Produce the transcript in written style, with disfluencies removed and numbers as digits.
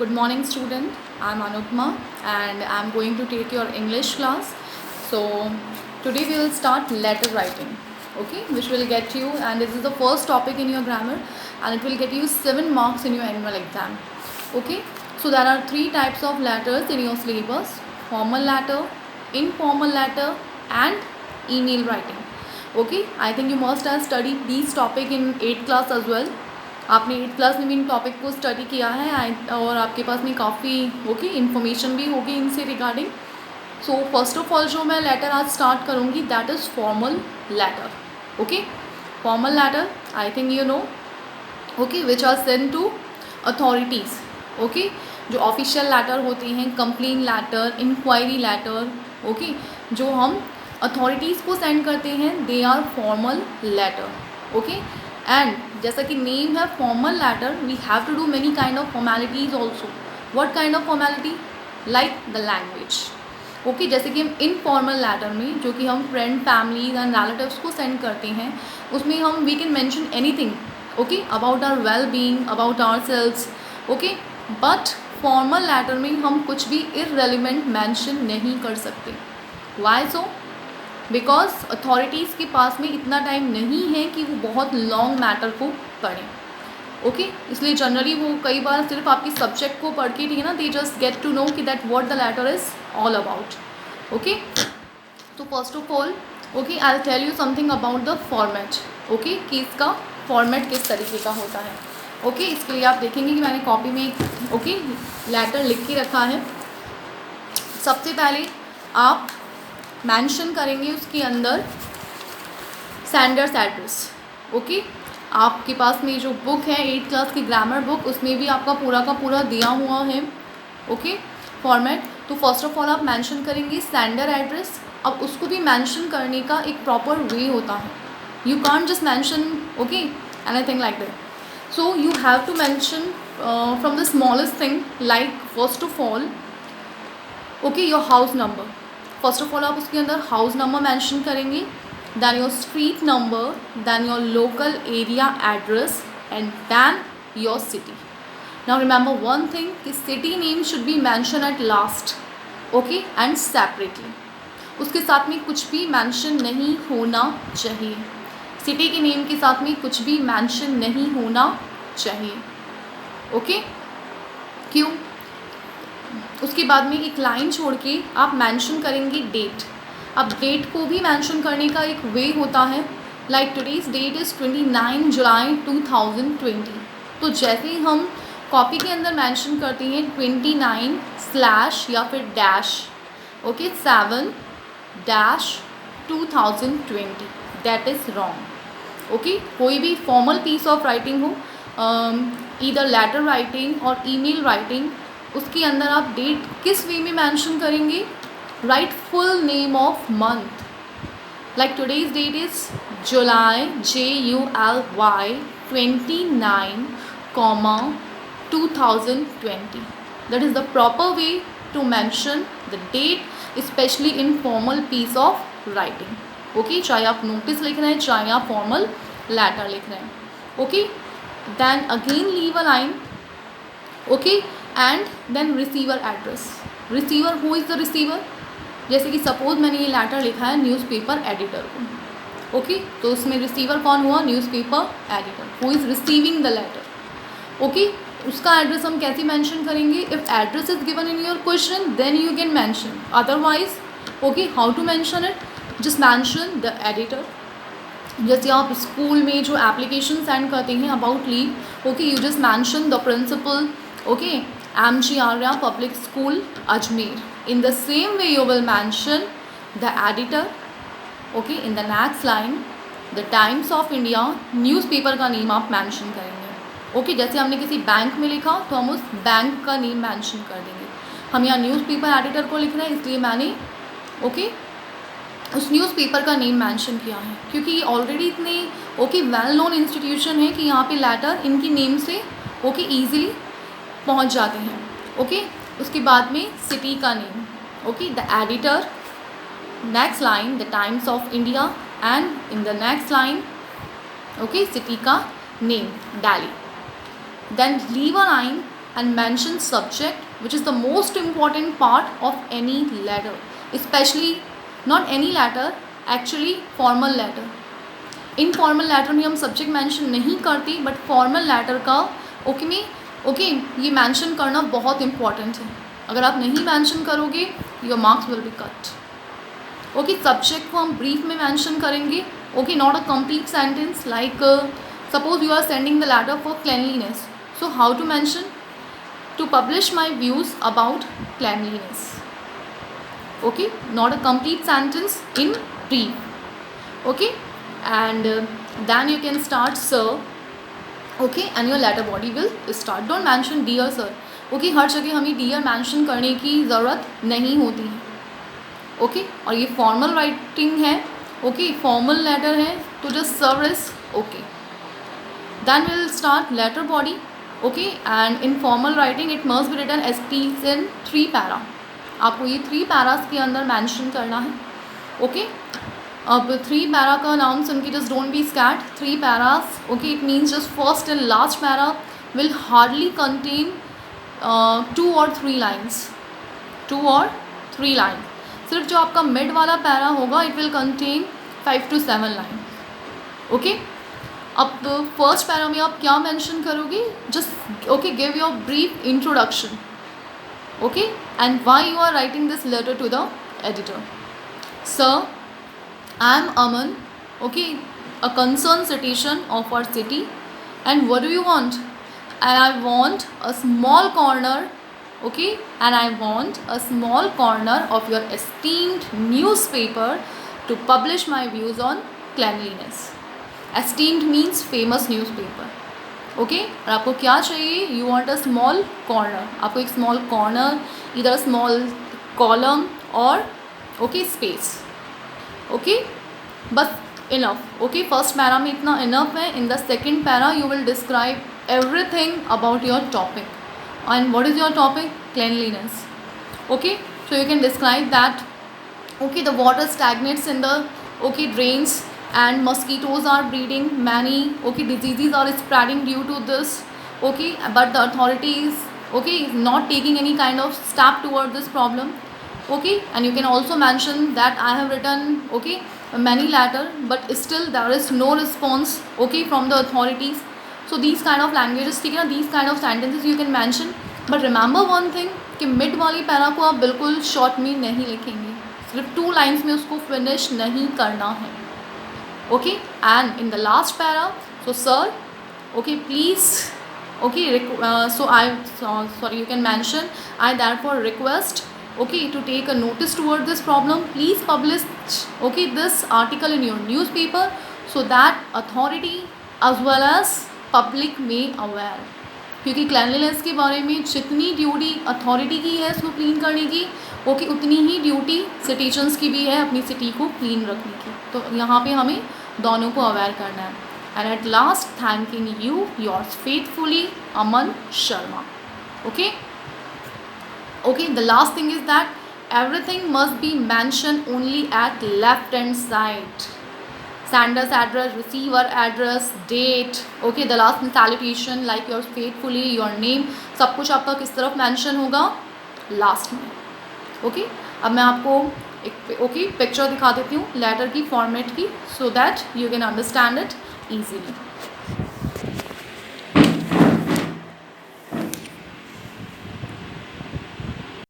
Good morning, student. I'm Anupma and I'm going to take your English class. So, today we will start letter writing, okay, which will get you, and this is the first topic in your grammar, and it will get you 7 marks in your annual exam, okay. So, there are 3 types of letters in your syllabus: formal letter, informal letter, and email writing, okay. I think you must have studied these topic in 8th class as well. आपने 8th class में भी इन topic को study किया है और आपके पास में काफ़ी ओके इन्फॉर्मेशन भी होगी इनसे regarding. So first of all जो मैं लेटर आज स्टार्ट करूँगी that is formal letter. Okay, formal letter I think you know, okay, which are send to authorities. Okay, जो ऑफिशियल लेटर होते हैं, complain letter, inquiry letter, okay, जो हम authorities को सेंड करते हैं they are formal letter. Okay, and जैसा कि नेम है formal letter, we have to do many kind of formalities also. What kind of formality? Like the language. Okay, जैसे कि हम इनफॉर्मल लेटर में जो कि हम फ्रेंड, फैमिलीज एंड रिलेटिव्स को सेंड करते हैं उसमें हम we can mention anything, okay, about our well being, about our selves. Okay, but formal letter में हम कुछ भी इररेलेवेंट मेंशन नहीं कर सकते. Y so? बिकॉज अथॉरिटीज़ के पास में इतना टाइम नहीं है कि वो बहुत लॉन्ग मैटर को पढ़ें. ओके, इसलिए जनरली वो कई बार सिर्फ आपकी सब्जेक्ट को पढ़ के, ठीक है ना, they just get to know कि that what the letter is all about. Okay, तो first of all okay I will tell you something about the format. Okay, कि इसका फॉर्मेट किस तरीके का होता है. ओके, इसके लिए आप देखेंगे कि मैंने कॉपी में एक ओके लेटर लिख के रखा है. सबसे पहले आप मेंशन करेंगे उसके अंदर सेंडर्स एड्रेस. ओके, आपके पास में जो बुक है 8th क्लास की ग्रामर बुक, उसमें भी आपका पूरा का पूरा दिया हुआ है. Okay, format. तो फर्स्ट ऑफ ऑल आप मेंशन करेंगे सेंडर एड्रेस. अब उसको भी मेंशन करने का एक प्रॉपर वे होता है. You can't just mention okay anything like that. So you have to mention from the smallest thing, like first of all okay your house number. First of all आप उसके अंदर house number mention करेंगे, then your street number, then your local area address and then your city. Now remember one thing कि city name should be mention at last, okay, and separately. उसके साथ में कुछ भी मेंशन नहीं होना चाहिए. सिटी के नेम के साथ में कुछ भी मेंशन नहीं होना चाहिए. ओके, क्यों? उसके बाद में एक लाइन छोड़ के आप मेंशन करेंगे डेट. अब डेट को भी मेंशन करने का एक वे होता है, लाइक टुडेज डेट इज़ 29 जुलाई 2020. तो जैसे ही हम कॉपी के अंदर मेंशन करते हैं 29 स्लैश या फिर dash, okay, 7-2020, that is wrong. Okay, कोई भी फॉर्मल पीस ऑफ राइटिंग हो, ईदर लेटर राइटिंग और ईमेल राइटिंग, उसके अंदर आप डेट किस वे में मेंशन करेंगे? Write full name of month, like today's date is July JULY 29, 2020. That is the proper way to mention the date, specially in formal piece of writing. Okay, चाहे आप notice लिख रहे हैं, चाहे आप फॉर्मल लेटर लिख रहे हैं. Okay, then again leave a line. Okay, and then receiver address. Receiver, who is the receiver? जैसे कि सपोज मैंने ये लेटर लिखा है न्यूज़पेपर एडिटर को. ओके, तो उसमें रिसीवर कौन हुआ? Newspaper editor, who is receiving the letter. Okay, उसका एड्रेस हम कैसे मेंशन करेंगे? If address is given in your question then you can mention, otherwise okay how to mention it? Just mention the editor. जैसे आप school में जो application send करते हैं about leave, okay, you just mention the principal, okay, MG Arya Public School, Ajmer. In the same way you will mention the editor. Okay, in the next line the Times of India newspaper का name आप mention करेंगे. Okay, जैसे हमने किसी bank में लिखा तो हम उस बैंक का नेम मेंशन कर देंगे. हम यहाँ न्यूज़पेपर एडिटर को लिख रहे हैं इसलिए मैंने ओके उस न्यूज़पेपर का नेम मेंशन किया है, क्योंकि ये ऑलरेडी इतने ओके वेल नोन इंस्टीट्यूशन है कि यहाँ पे लेटर इनकी नेम से ओके ईजिली पहुंच जाते हैं. ओके, उसके बाद में सिटी का name, okay, the editor. Next line the Times of India and in the next line okay city का name, Delhi. Then leave a line and mention subject which is the most important part of any letter, especially not any letter, actually formal letter. Informal letter में हम subject mention नहीं करती, but formal letter का okay ये mention करना बहुत important है. अगर आप नहीं मेंशन करोगे your marks will be cut. Okay, subject को हम ब्रीफ में मेंशन करेंगे. Okay, not a complete sentence. Like suppose you are sending the letter for cleanliness, so how to mention? To publish my views about cleanliness. okay, not a complete sentence, in brief. okay, and then you can start sir. okay, and your letter body will start. don't mention dear sir. okay, हर जगह हमें dear mention करने की ज़रूरत नहीं होती है. okay, और ये formal writing है. okay, formal letter है तो just sir is okay. then we will start letter body. okay, and in formal writing it must be written as it is in 3 para. आपको ये 3 पैरास के अंदर mention करना है. Okay, अब 3 पैरा का नाम सुन के just don't be scared. 3 Paris, okay, it means just first and last para will hardly contain 2 और 3 लाइन्स. 2 और 3 लाइन. सिर्फ जो आपका मिड वाला पैरा होगा it will contain 5 to 7 line. Okay, अब फर्स्ट पैरा में आप क्या मेंशन करोगे? Just okay, give your brief introduction. okay, and why you are writing this letter to the editor. Sir, I am Aman, okay, a concerned citizen of our city, and what do you want? And I want a small corner, okay, and I want a small corner of your esteemed newspaper to publish my views on cleanliness. Esteemed means famous newspaper. Okay, और आपको क्या चाहिए? You want a small corner. आपको एक small corner, इधर small column और okay space. Okay, बस enough. Okay, first para में इतना इनफ है. In the second para you will describe everything about your topic. And what is your topic? Cleanliness. Okay, so you can describe that. Okay, the water stagnates in the okay drains and mosquitoes are breeding many okay diseases are spreading due to this. okay, but the authorities okay is not taking any kind of step toward this problem. okay, and you can also mention that I have written okay many letter but still there is no response okay from the authorities. so these kind of languages, ठीक है ना, these kind of sentences you can mention. but remember one thing कि mid वाली para को आप बिल्कुल short में नहीं लिखेंगे. सिर्फ 2 लाइन्स में उसको फिनिश नहीं करना है. okay, and in the last para, so sir, okay, please, okay, sorry, you can mention I therefore request okay to take a notice toward this problem. please publish okay this article in your newspaper so that authority as well as public may aware. क्योंकि cleanliness के बारे में जितनी duty authority की है इसको clean करने की, ओके, उतनी ही ड्यूटी सिटीजन्स की भी है अपनी सिटी को क्लीन रखने की. तो यहाँ पे हमें दोनों को अवेयर करना है. And at last thanking you yours faithfully Aman Sharma. Okay, okay, the last thing is that everything must be mention only at left hand side. sender's address, receiver address, date, okay, the last salutation like yours faithfully, your name, सब कुछ आपका किस तरफ mention होगा? Last में. Okay, अब मैं आपको एक ओके पिक्चर दिखा देती हूँ लेटर की फॉर्मेट की, so that you can understand it easily.